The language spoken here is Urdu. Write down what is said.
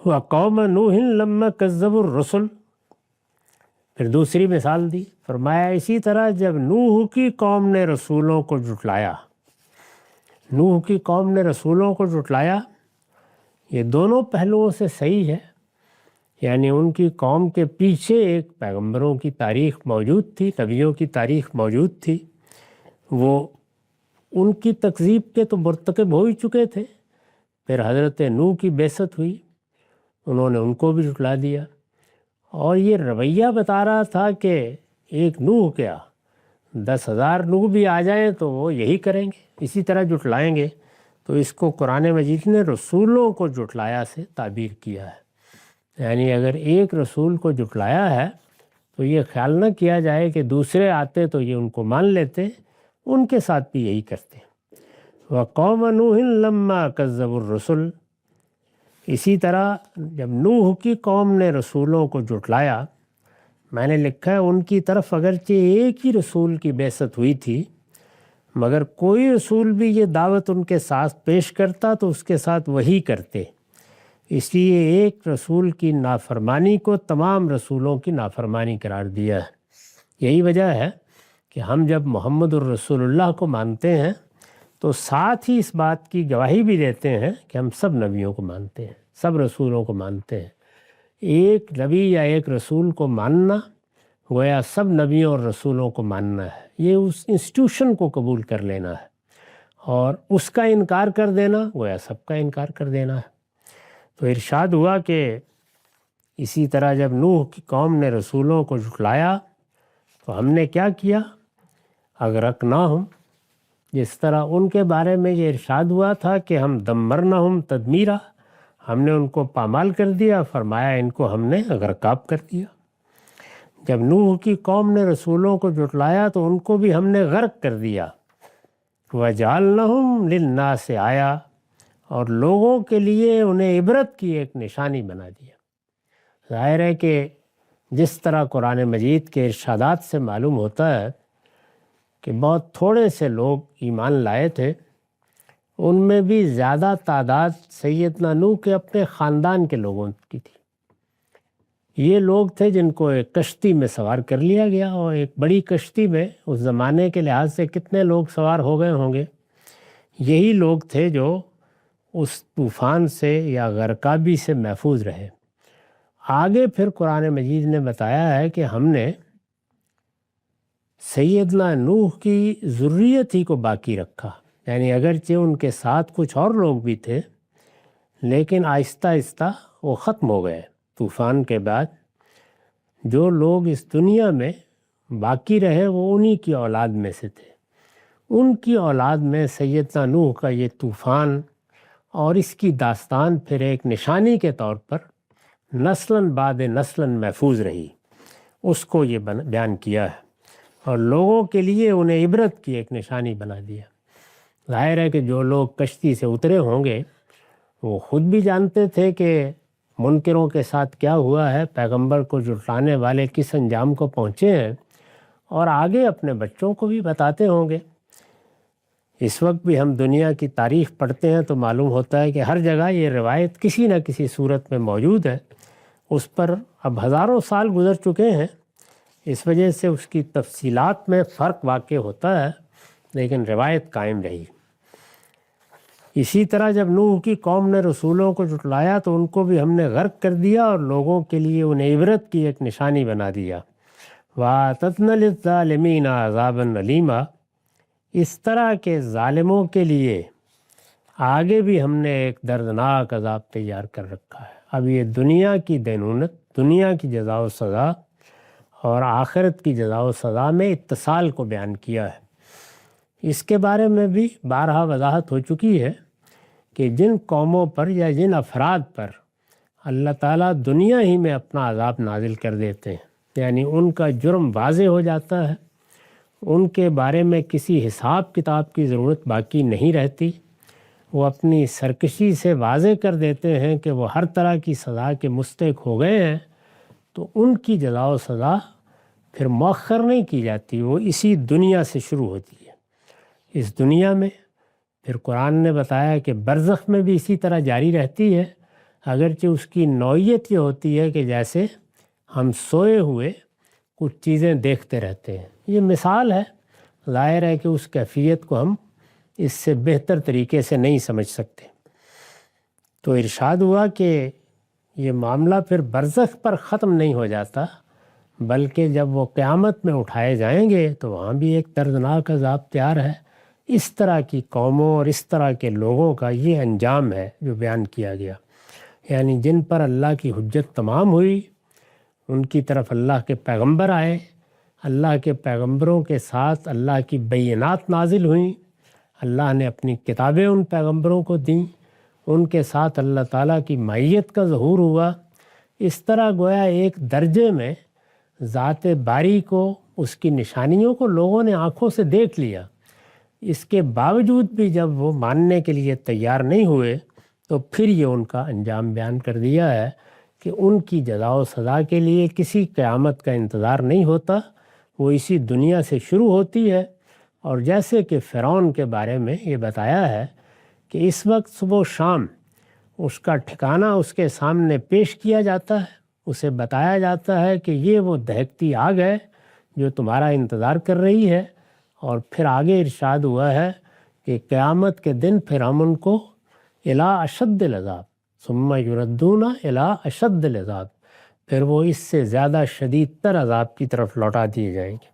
وقوم نوح لما کذبوا الرسل، پھر دوسری مثال دی، فرمایا اسی طرح جب نوح کی قوم نے رسولوں کو جھٹلایا، نوح کی قوم نے رسولوں کو جھٹلایا، یہ دونوں پہلوؤں سے صحیح ہے، یعنی ان کی قوم کے پیچھے ایک پیغمبروں کی تاریخ موجود تھی، نبیوں کی تاریخ موجود تھی، وہ ان کی تکذیب کے تو مرتکب ہو ہی چکے تھے، پھر حضرت نوح کی بعثت ہوئی، انہوں نے ان کو بھی جھٹلا دیا، اور یہ رویہ بتا رہا تھا کہ ایک نوح کیا 10,000 نوح بھی آ جائیں تو وہ یہی کریں گے، اسی طرح جھٹلائیں گے۔ تو اس کو قرآن مجید نے رسولوں کو جھٹلایا سے تعبیر کیا ہے، یعنی اگر ایک رسول کو جھٹلایا ہے تو یہ خیال نہ کیا جائے کہ دوسرے آتے تو یہ ان کو مان لیتے، ان کے ساتھ بھی یہی کرتے۔ وقوم نوح لما کذبوا الرسل، اسی طرح جب نوح کی قوم نے رسولوں کو جھٹلایا، میں نے لکھا ہے ان کی طرف اگرچہ ایک ہی رسول کی بعثت ہوئی تھی، مگر کوئی رسول بھی یہ دعوت ان کے ساتھ پیش کرتا تو اس کے ساتھ وہی کرتے، اس لیے ایک رسول کی نافرمانی کو تمام رسولوں کی نافرمانی قرار دیا ہے۔ یہی وجہ ہے کہ ہم جب محمد الرسول اللہ کو مانتے ہیں تو ساتھ ہی اس بات کی گواہی بھی دیتے ہیں کہ ہم سب نبیوں کو مانتے ہیں، سب رسولوں کو مانتے ہیں۔ ایک نبی یا ایک رسول کو ماننا گویا سب نبیوں اور رسولوں کو ماننا ہے، یہ اس انسٹیٹیوشن کو قبول کر لینا ہے، اور اس کا انکار کر دینا گویا سب کا انکار کر دینا ہے۔ تو ارشاد ہوا کہ اسی طرح جب نوح کی قوم نے رسولوں کو جھٹلایا تو ہم نے کیا کیا، اغرقناہم، جس طرح ان کے بارے میں یہ ارشاد ہوا تھا کہ ہم دمرناہم تدمیرا، ہم نے ان کو پامال کر دیا، فرمایا ان کو ہم نے غرقاب کر دیا۔ جب نوح کی قوم نے رسولوں کو جھٹلایا تو ان کو بھی ہم نے غرق کر دیا۔ وَجَعَلْنَهُمْ لِلنَّاسِ آیا، اور لوگوں کے لیے انہیں عبرت کی ایک نشانی بنا دیا۔ ظاہر ہے کہ جس طرح قرآن مجید کے ارشادات سے معلوم ہوتا ہے کہ بہت تھوڑے سے لوگ ایمان لائے تھے، ان میں بھی زیادہ تعداد سیدنا نوح کے اپنے خاندان کے لوگوں کی تھی۔ یہ لوگ تھے جن کو ایک کشتی میں سوار کر لیا گیا، اور ایک بڑی کشتی میں اس زمانے کے لحاظ سے کتنے لوگ سوار ہو گئے ہوں گے، یہی لوگ تھے جو اس طوفان سے یا غرقابی سے محفوظ رہے۔ آگے پھر قرآن مجید نے بتایا ہے کہ ہم نے سیدنا نوح کی ذریت ہی کو باقی رکھا، یعنی اگرچہ ان کے ساتھ کچھ اور لوگ بھی تھے لیکن آہستہ آہستہ وہ ختم ہو گئے۔ طوفان کے بعد جو لوگ اس دنیا میں باقی رہے وہ انہی کی اولاد میں سے تھے۔ ان کی اولاد میں سیدنا نوح کا یہ طوفان اور اس کی داستان پھر ایک نشانی کے طور پر نسلاً بعد نسلاً محفوظ رہی، اس کو یہ بیان کیا ہے، اور لوگوں کے لیے انہیں عبرت کی ایک نشانی بنا دیا۔ ظاہر ہے کہ جو لوگ کشتی سے اترے ہوں گے وہ خود بھی جانتے تھے کہ منکروں کے ساتھ کیا ہوا ہے، پیغمبر کو جھٹلانے والے کس انجام کو پہنچے ہیں، اور آگے اپنے بچوں کو بھی بتاتے ہوں گے۔ اس وقت بھی ہم دنیا کی تاریخ پڑھتے ہیں تو معلوم ہوتا ہے کہ ہر جگہ یہ روایت کسی نہ کسی صورت میں موجود ہے، اس پر اب ہزاروں سال گزر چکے ہیں، اس وجہ سے اس کی تفصیلات میں فرق واقع ہوتا ہے، لیکن روایت قائم رہی۔ اسی طرح جب نوح کی قوم نے رسولوں کو جھٹلایا تو ان کو بھی ہم نے غرق کر دیا، اور لوگوں کے لیے انہیں عبرت کی ایک نشانی بنا دیا۔ وَأَعْتَدْنَا لِلظَّالِمِينَ عَذَابًا أَلِيمًا، اس طرح کے ظالموں کے لیے آگے بھی ہم نے ایک دردناک عذاب تیار کر رکھا ہے۔ اب یہ دنیا کی دینونت، دنیا کی جزا و سزا اور آخرت کی جزا و سزا میں اتصال کو بیان کیا ہے۔ اس کے بارے میں بھی بارہا وضاحت ہو چکی ہے کہ جن قوموں پر یا جن افراد پر اللہ تعالیٰ دنیا ہی میں اپنا عذاب نازل کر دیتے ہیں، یعنی ان کا جرم واضح ہو جاتا ہے، ان کے بارے میں کسی حساب کتاب کی ضرورت باقی نہیں رہتی، وہ اپنی سرکشی سے واضح کر دیتے ہیں کہ وہ ہر طرح کی سزا کے مستحق ہو گئے ہیں، تو ان کی جزا و سزا پھر مؤخر نہیں کی جاتی، وہ اسی دنیا سے شروع ہوتی ہے۔ اس دنیا میں پھر قرآن نے بتایا کہ برزخ میں بھی اسی طرح جاری رہتی ہے، اگرچہ اس کی نوعیت یہ ہوتی ہے کہ جیسے ہم سوئے ہوئے کچھ چیزیں دیکھتے رہتے ہیں. یہ مثال ہے، ظاہر ہے کہ اس کیفیت کو ہم اس سے بہتر طریقے سے نہیں سمجھ سکتے. تو ارشاد ہوا کہ یہ معاملہ پھر برزخ پر ختم نہیں ہو جاتا، بلکہ جب وہ قیامت میں اٹھائے جائیں گے تو وہاں بھی ایک دردناک عذاب تیار ہے. اس طرح کی قوموں اور اس طرح کے لوگوں کا یہ انجام ہے جو بیان کیا گیا، یعنی جن پر اللہ کی حجت تمام ہوئی، ان کی طرف اللہ کے پیغمبر آئے، اللہ کے پیغمبروں کے ساتھ اللہ کی بینات نازل ہوئیں، اللہ نے اپنی کتابیں ان پیغمبروں کو دیں، ان کے ساتھ اللہ تعالیٰ کی معیت کا ظہور ہوا. اس طرح گویا ایک درجے میں ذات باری کو، اس کی نشانیوں کو لوگوں نے آنکھوں سے دیکھ لیا. اس کے باوجود بھی جب وہ ماننے کے لیے تیار نہیں ہوئے تو پھر یہ ان کا انجام بیان کر دیا ہے کہ ان کی جزا و سزا کے لیے کسی قیامت کا انتظار نہیں ہوتا، وہ اسی دنیا سے شروع ہوتی ہے. اور جیسے کہ فرعون کے بارے میں یہ بتایا ہے کہ اس وقت صبح و شام اس کا ٹھکانہ اس کے سامنے پیش کیا جاتا ہے، اسے بتایا جاتا ہے کہ یہ وہ دہکتی آگ ہے جو تمہارا انتظار کر رہی ہے. اور پھر آگے ارشاد ہوا ہے کہ قیامت کے دن پھر ہم ان کو الی اشد العذاب ثم یردون الی اشد العذاب، پھر وہ اس سے زیادہ شدید تر عذاب کی طرف لوٹا دیے جائیں گے.